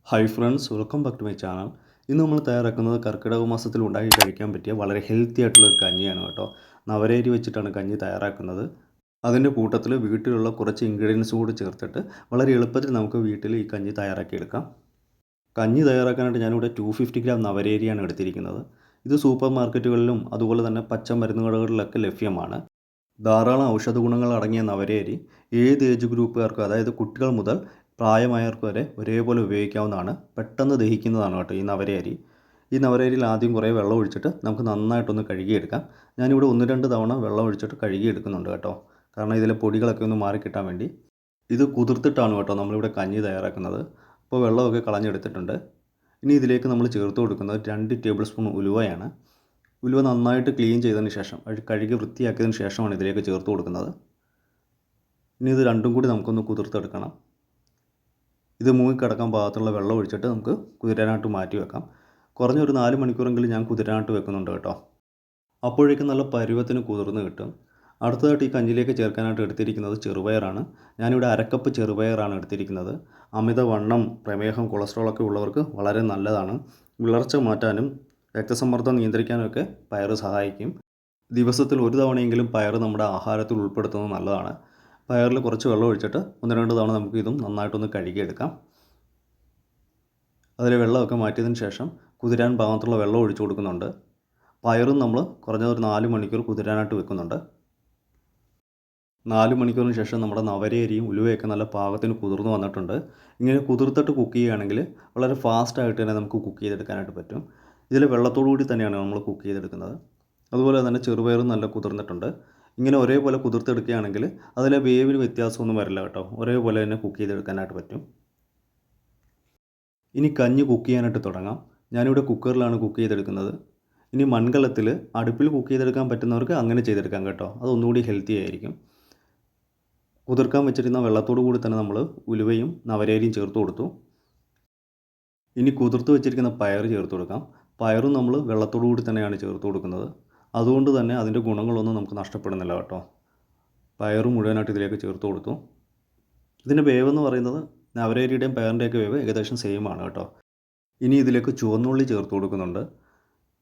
Hi friends, welcome back to my channel. ഇന്ന് നമ്മൾ തയ്യാറാക്കുന്നത് കർക്കിടക മാസത്തിൽ ഉണ്ടാക്കി കഴിക്കാൻ പറ്റിയ വളരെ ഹെൽത്തി ആയിട്ടുള്ളൊരു കഞ്ഞിയാണ് കേട്ടോ. നവരരി വെച്ചിട്ടാണ് കഞ്ഞി തയ്യാറാക്കുന്നത്. അതിൻ്റെ കൂട്ടത്തിൽ വീട്ടിലുള്ള കുറച്ച് ഇൻഗ്രീഡിയൻസ് കൂടി ചേർത്തിട്ട് വളരെ എളുപ്പത്തിൽ നമുക്ക് വീട്ടിൽ ഈ കഞ്ഞി തയ്യാറാക്കിയെടുക്കാം. കഞ്ഞി തയ്യാറാക്കാനായിട്ട് ഞാനിവിടെ 250 ഗ്രാം നവരരിയാണ് എടുത്തിരിക്കുന്നത്. ഇത് സൂപ്പർ മാർക്കറ്റുകളിലും അതുപോലെ തന്നെ പച്ചമരുന്ന് കടകളിലൊക്കെ ലഭ്യമാണ്. ധാരാളം ഔഷധ ഗുണങ്ങൾ അടങ്ങിയ നവരയരി ഏത് ഏജ് ഗ്രൂപ്പുകാർക്കും, അതായത് കുട്ടികൾ മുതൽ പ്രായമായവർക്ക് വരെ ഒരേപോലെ ഉപയോഗിക്കാവുന്നതാണ്. പെട്ടെന്ന് ദഹിക്കുന്നതാണ് കേട്ടോ ഈ നവരയരി. ഈ നവരയരിയിൽ ആദ്യം കുറേ വെള്ളം ഒഴിച്ചിട്ട് നമുക്ക് നന്നായിട്ടൊന്ന് കഴുകിയെടുക്കാം. ഞാനിവിടെ 1-2 തവണ വെള്ളം ഒഴിച്ചിട്ട് കഴുകിയെടുക്കുന്നുണ്ട് കേട്ടോ, കാരണം ഇതിലെ പൊടികളൊക്കെ ഒന്ന് മാറിക്കിട്ടാൻ വേണ്ടി. ഇത് കുതിർത്തിട്ടാണ് കേട്ടോ നമ്മളിവിടെ കഞ്ഞി തയ്യാറാക്കുന്നത്. അപ്പോൾ വെള്ളമൊക്കെ കളഞ്ഞെടുത്തിട്ടുണ്ട്. ഇനി ഇതിലേക്ക് നമ്മൾ ചേർത്ത് കൊടുക്കുന്നത് 2 ടേബിൾ സ്പൂൺ ഉലുവയാണ്. ഉലുവ നന്നായിട്ട് ക്ലീൻ ചെയ്തതിന് ശേഷം, കഴുകി വൃത്തിയാക്കിയതിന് ശേഷമാണ് ഇതിലേക്ക് ചേർത്ത് കൊടുക്കുന്നത്. ഇനി ഇത് രണ്ടും കൂടി നമുക്കൊന്ന് കുതിർത്തെടുക്കണം. ഇത് മൂങ്ങിക്കിടക്കാൻ പാകത്തുള്ള വെള്ളം ഒഴിച്ചിട്ട് നമുക്ക് കുതിരാനായിട്ട് മാറ്റി വെക്കാം. കുറഞ്ഞൊരു 4 മണിക്കൂറെങ്കിലും ഞാൻ കുതിരാനായിട്ട് വെക്കുന്നുണ്ട് കേട്ടോ. അപ്പോഴേക്കും നല്ല പരുവത്തിന് കുതിർന്ന് കിട്ടും. അടുത്തതായിട്ട് ഈ കഞ്ഞിയിലേക്ക് ചേർക്കാനായിട്ട് എടുത്തിരിക്കുന്നത് ചെറുപയറാണ്. ഞാനിവിടെ അരക്കപ്പ് ചെറുപയറാണ് എടുത്തിരിക്കുന്നത്. അമിതവണ്ണം, പ്രമേഹം, കൊളസ്ട്രോളൊക്കെ ഉള്ളവർക്ക് വളരെ നല്ലതാണ്. വിളർച്ച മാറ്റാനും രക്തസമ്മർദ്ദം നിയന്ത്രിക്കാനൊക്കെ പയർ സഹായിക്കും. ദിവസത്തിൽ ഒരു തവണയെങ്കിലും പയർ നമ്മുടെ ആഹാരത്തിൽ ഉൾപ്പെടുത്തുന്നത് നല്ലതാണ്. പയറിൽ കുറച്ച് വെള്ളം ഒഴിച്ചിട്ട് 1-2 തവണ നമുക്ക് ഇതും നന്നായിട്ടൊന്ന് കഴുകിയെടുക്കാം. അതിലെ വെള്ളമൊക്കെ മാറ്റിയതിന് ശേഷം കുതിരാൻ പാകത്തുള്ള വെള്ളം ഒഴിച്ചു കൊടുക്കുന്നുണ്ട്. പയറും നമ്മൾ കുറഞ്ഞതൊരു 4 മണിക്കൂർ കുതിരാനായിട്ട് വെക്കുന്നുണ്ട്. 4 മണിക്കൂറിന് ശേഷം നമ്മുടെ നവരയരിയും ഉലുവയൊക്കെ നല്ല പാകത്തിന് കുതിർന്ന് വന്നിട്ടുണ്ട്. ഇങ്ങനെ കുതിർത്തിട്ട് കുക്ക് ചെയ്യുകയാണെങ്കിൽ വളരെ ഫാസ്റ്റായിട്ട് തന്നെ നമുക്ക് കുക്ക് ചെയ്തെടുക്കാനായിട്ട് പറ്റും. ഇതിൽ വെള്ളത്തോടു കൂടി തന്നെയാണ് നമ്മൾ കുക്ക് ചെയ്തെടുക്കുന്നത്. അതുപോലെ തന്നെ ചെറുപയറും നല്ല കുതിർന്നിട്ടുണ്ട്. ഇങ്ങനെ ഒരേപോലെ കുതിർത്തെടുക്കുകയാണെങ്കിൽ അതിലെ വേവിന് വ്യത്യാസമൊന്നും വരില്ല കേട്ടോ. ഒരേപോലെ തന്നെ കുക്ക് ചെയ്തെടുക്കാനായിട്ട് പറ്റും. ഇനി കഞ്ഞി കുക്ക് ചെയ്യാനായിട്ട് തുടങ്ങാം. ഞാനിവിടെ കുക്കറിലാണ് കുക്ക് ചെയ്തെടുക്കുന്നത്. ഇനി മൺകലത്തിൽ അടുപ്പിൽ കുക്ക് ചെയ്തെടുക്കാൻ പറ്റുന്നവർക്ക് അങ്ങനെ ചെയ്തെടുക്കാം കേട്ടോ. അതൊന്നുകൂടി ഹെൽത്തി ആയിരിക്കും. കുതിർക്കാൻ വെച്ചിരുന്ന വെള്ളത്തോടു കൂടി തന്നെ നമ്മൾ ഉലുവയും നവരയരിയും ചേർത്ത് കൊടുത്തു. ഇനി കുതിർത്ത് വെച്ചിരിക്കുന്ന പയർ ചേർത്ത് കൊടുക്കാം. പയറും നമ്മൾ വെള്ളത്തോടു കൂടി തന്നെയാണ് ചേർത്ത് കൊടുക്കുന്നത്. അതുകൊണ്ട് തന്നെ അതിൻ്റെ ഗുണങ്ങളൊന്നും നമുക്ക് നഷ്ടപ്പെടുന്നില്ല കേട്ടോ. പയർ മുഴുവനായിട്ട് ഇതിലേക്ക് ചേർത്ത് കൊടുത്തു. ഇതിൻ്റെ വേവെന്ന് പറയുന്നത് നവരയരിയുടെയും പയറിൻ്റെയൊക്കെ വേവ് ഏകദേശം സെയിം ആണ് കേട്ടോ. ഇനി ഇതിലേക്ക് ചുവന്നുള്ളി ചേർത്ത് കൊടുക്കുന്നുണ്ട്.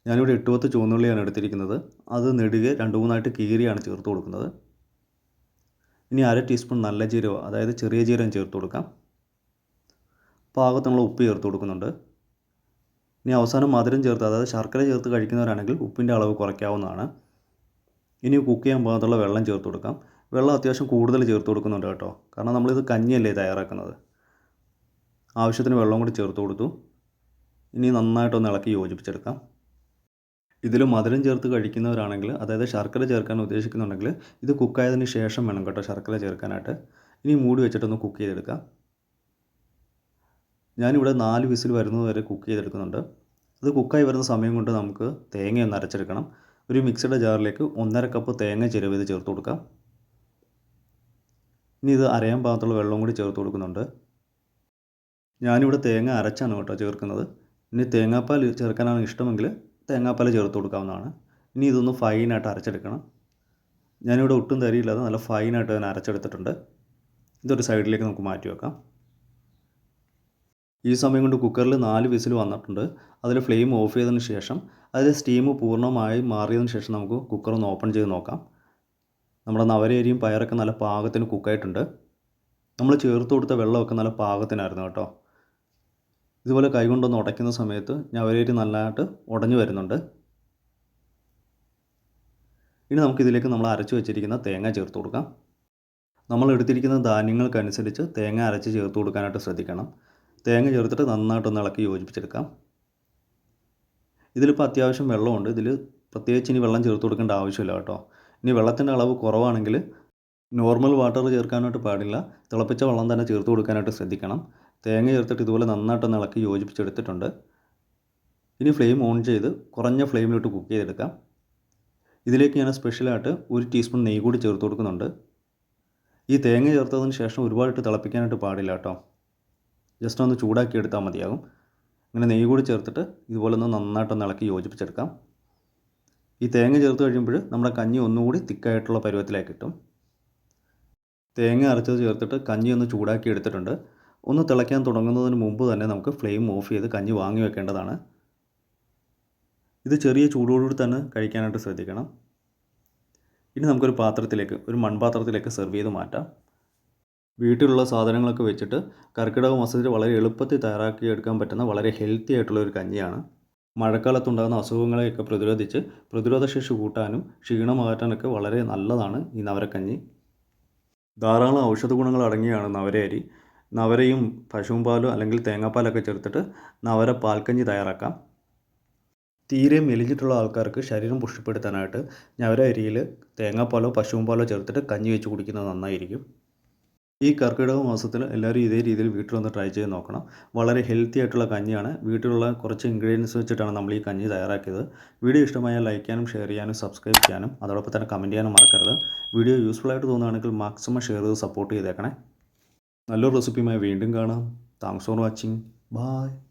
ഞാനിവിടെ 8-10 ചുവന്നുള്ളിയാണ് എടുത്തിരിക്കുന്നത്. അത് നെടുകെ 2-3 കീറിയാണ് ചേർത്ത് കൊടുക്കുന്നത്. ഇനി 1/2 ടീസ്പൂൺ നല്ല ജീരകം, അതായത് ചെറിയ ജീരകം ചേർത്ത് കൊടുക്കാം. പാകത്തിനുള്ള ഉപ്പ് ചേർത്ത് കൊടുക്കുന്നുണ്ട്. ഇനി അവസാനം മധുരം ചേർത്ത്, അതായത് ശർക്കര ചേർത്ത് കഴിക്കുന്നവരാണെങ്കിൽ ഉപ്പിൻ്റെ അളവ് കുറയ്ക്കാവുന്നതാണ്. ഇനി കുക്ക് ചെയ്യാൻ പാകത്തുള്ള വെള്ളം ചേർത്ത് കൊടുക്കാം. വെള്ളം അത്യാവശ്യം കൂടുതൽ ചേർത്ത് കൊടുക്കുന്നുണ്ട് കേട്ടോ, കാരണം നമ്മളിത് കഞ്ഞിയല്ലേ തയ്യാറാക്കുന്നത്. ആവശ്യത്തിന് വെള്ളം കൂടി ചേർത്ത് കൊടുത്തു. ഇനി നന്നായിട്ടൊന്ന് ഇളക്കി യോജിപ്പിച്ചെടുക്കാം. ഇതിൽ മധുരം ചേർത്ത് കഴിക്കുന്നവരാണെങ്കിൽ, അതായത് ശർക്കര ചേർക്കാൻ ഉദ്ദേശിക്കുന്നുണ്ടെങ്കിൽ ഇത് കുക്കായതിന് ശേഷം വേണം കേട്ടോ ശർക്കര ചേർക്കാനായിട്ട്. ഇനി മൂടി വെച്ചിട്ടൊന്ന് കുക്ക് ചെയ്തെടുക്കാം. ഞാനിവിടെ 4 വിസിൽ വരുന്നത് വരെ കുക്ക് ചെയ്തെടുക്കുന്നുണ്ട്. അത് കുക്കായി വരുന്ന സമയം കൊണ്ട് നമുക്ക് തേങ്ങയൊന്ന് അരച്ചെടുക്കണം. ഒരു മിക്സിയുടെ ജാറിലേക്ക് 1.5 കപ്പ് തേങ്ങ ചിരവിയത് ചേർത്ത് കൊടുക്കാം. ഇനി ഇത് അരയാൻ പാകത്തുള്ള വെള്ളം കൂടി ചേർത്ത് കൊടുക്കുന്നുണ്ട്. ഞാനിവിടെ തേങ്ങ അരച്ചാണ് കേട്ടോ ചേർക്കുന്നത്. ഇനി തേങ്ങാപ്പാൽ ചേർക്കാനാണ് ഇഷ്ടമെങ്കിൽ തേങ്ങാപ്പാൽ ചേർത്ത് കൊടുക്കാവുന്നതാണ്. ഇനി ഇതൊന്ന് ഫൈനായിട്ട് അരച്ചെടുക്കണം. ഞാനിവിടെ ഒട്ടും തരിയില്ലാതെ നല്ല ഫൈനായിട്ട് തന്നെ അരച്ചെടുത്തിട്ടുണ്ട്. ഇതൊരു സൈഡിലേക്ക് നമുക്ക് മാറ്റി വെക്കാം. ഈ സമയം കൊണ്ട് കുക്കറിൽ 4 വിസിൽ വന്നിട്ടുണ്ട്. അതിൽ ഫ്ലെയിം ഓഫ് ചെയ്തതിന് ശേഷം അതിൽ സ്റ്റീം പൂർണ്ണമായി മാറിയതിന് ശേഷം നമുക്ക് കുക്കർ ഒന്ന് ഓപ്പൺ ചെയ്ത് നോക്കാം. നമ്മുടെ നവരയരിയും പയറൊക്കെ നല്ല പാകത്തിന് കുക്കായിട്ടുണ്ട്. നമ്മൾ ചേർത്ത് കൊടുത്ത വെള്ളമൊക്കെ നല്ല പാകത്തിനായിരുന്നു കേട്ടോ. ഇതുപോലെ കൈകൊണ്ടൊന്ന് ഉടയ്ക്കുന്ന സമയത്ത് നവരയരി നല്ലതായിട്ട് ഉടഞ്ഞു വരുന്നുണ്ട്. ഇനി നമുക്കിതിലേക്ക് നമ്മൾ അരച്ച് വെച്ചിരിക്കുന്ന തേങ്ങ ചേർത്ത് കൊടുക്കാം. നമ്മൾ എടുത്തിരിക്കുന്ന ധാന്യങ്ങൾക്കനുസരിച്ച് തേങ്ങ അരച്ച് ചേർത്ത് കൊടുക്കാനായിട്ട് ശ്രദ്ധിക്കണം. തേങ്ങ ചേർത്തിട്ട് നന്നായിട്ടൊന്ന് ഇളക്കി യോജിപ്പിച്ചെടുക്കാം. ഇതിലിപ്പോൾ അത്യാവശ്യം വെള്ളമുണ്ട്. ഇതിൽ പ്രത്യേകിച്ച് ഇനി വെള്ളം ചേർത്ത് കൊടുക്കേണ്ട ആവശ്യമില്ല കേട്ടോ. ഇനി വെള്ളത്തിൻ്റെ അളവ് കുറവാണെങ്കിൽ നോർമൽ വാട്ടർ ചേർക്കാനായിട്ട് പാടില്ല. തിളപ്പിച്ച വെള്ളം തന്നെ ചേർത്ത് കൊടുക്കാനായിട്ട് ശ്രദ്ധിക്കണം. തേങ്ങ ചേർത്തിട്ട് ഇതുപോലെ നന്നായിട്ടൊന്ന് ഇളക്കി യോജിപ്പിച്ചെടുത്തിട്ടുണ്ട്. ഇനി ഫ്ലെയിം ഓൺ ചെയ്ത് കുറഞ്ഞ ഫ്ലെയിമിലിട്ട് കുക്ക് ചെയ്തെടുക്കാം. ഇതിലേക്ക് ഞാൻ സ്പെഷ്യലായിട്ട് 1 ടീസ്പൂൺ നെയ്യ് കൂടി ചേർത്ത് കൊടുക്കുന്നുണ്ട്. ഈ തേങ്ങ ചേർത്തതിന് ശേഷം ഒരുപാടിട്ട് തിളപ്പിക്കാനായിട്ട് പാടില്ല കേട്ടോ. ജസ്റ്റ് ഒന്ന് ചൂടാക്കി എടുത്താൽ മതിയാകും. ഇങ്ങനെ നെയ്യ് കൂടി ചേർത്തിട്ട് ഇതുപോലെ ഒന്ന് നന്നായിട്ടൊന്ന് ഇളക്കി യോജിപ്പിച്ചെടുക്കാം. ഈ തേങ്ങ ചേർത്ത് കഴിയുമ്പോൾ നമ്മുടെ കഞ്ഞി ഒന്നുകൂടി തിക്കായിട്ടുള്ള പരുവത്തിലേക്ക് കിട്ടും. തേങ്ങ അരച്ചത് ചേർത്തിട്ട് കഞ്ഞി ഒന്ന് ചൂടാക്കി എടുത്തിട്ടുണ്ട്. ഒന്ന് തിളയ്ക്കാൻ തുടങ്ങുന്നതിന് മുമ്പ് തന്നെ നമുക്ക് ഫ്ലെയിം ഓഫ് ചെയ്ത് കഞ്ഞി വാങ്ങി വെക്കേണ്ടതാണ്. ഇത് ചെറിയ ചൂടോടുകൂടി തന്നെ കഴിക്കാനായിട്ട് ശ്രദ്ധിക്കണം. ഇനി നമുക്കൊരു ഒരു മൺപാത്രത്തിലേക്ക് സെർവ് ചെയ്ത് മാറ്റാം. വീട്ടിലുള്ള സാധനങ്ങളൊക്കെ വെച്ചിട്ട് കർക്കിടക മാസത്തിൽ വളരെ എളുപ്പത്തിൽ തയ്യാറാക്കിയെടുക്കാൻ പറ്റുന്ന വളരെ ഹെൽത്തി ആയിട്ടുള്ള ഒരു കഞ്ഞിയാണ്. മഴക്കാലത്തുണ്ടാകുന്ന അസുഖങ്ങളെയൊക്കെ പ്രതിരോധിച്ച് പ്രതിരോധശേഷി കൂട്ടാനും ക്ഷീണം അകറ്റാനൊക്കെ വളരെ നല്ലതാണ് ഈ നവരക്കഞ്ഞി. ധാരാളം ഔഷധ ഗുണങ്ങൾ അടങ്ങിയാണ് നവരയരി. നവരയും പശുവും പാലും അല്ലെങ്കിൽ തേങ്ങാപ്പാലൊക്കെ ചേർത്തിട്ട് നവര പാൽക്കഞ്ഞി തയ്യാറാക്കാം. തീരെ മെലിഞ്ഞിട്ടുള്ള ആൾക്കാർക്ക് ശരീരം പുഷ്ടിപ്പെടുത്താനായിട്ട് നവര അരിയിൽ തേങ്ങാപ്പാലോ പശുവും പാലോ ചേർത്തിട്ട് കഞ്ഞി വെച്ച് കുടിക്കുന്നത് നന്നായിരിക്കും. ഈ കർക്കിടക മാസത്തിൽ എല്ലാവരും ഇതേ രീതിയിൽ വീട്ടിലൊന്ന് ട്രൈ ചെയ്ത് നോക്കണം. വളരെ ഹെൽത്തി ആയിട്ടുള്ള കഞ്ഞിയാണ്. വീട്ടിലുള്ള കുറച്ച് ഇൻഗ്രീഡിയൻസ് വെച്ചിട്ടാണ് നമ്മൾ ഈ കഞ്ഞി തയ്യാറാക്കിയത്. വീഡിയോ ഇഷ്ടമായാൽ ലൈക്ക് ചെയ്യാനും ഷെയർ ചെയ്യാനും സബ്സ്ക്രൈബ് ചെയ്യാനും അതോടൊപ്പം തന്നെ കമൻറ്റ് ചെയ്യാനും മറക്കരുത്. വീഡിയോ യൂസ്ഫുൾ ആയിട്ട് തോന്നുകയാണെങ്കിൽ മാക്സിമം ഷെയർ ചെയ്ത് സപ്പോർട്ട് ചെയ്തേക്കണേ. നല്ലൊരു റെസിപ്പിയുമായി വീണ്ടും കാണാം. Thanks for watching. ബൈ.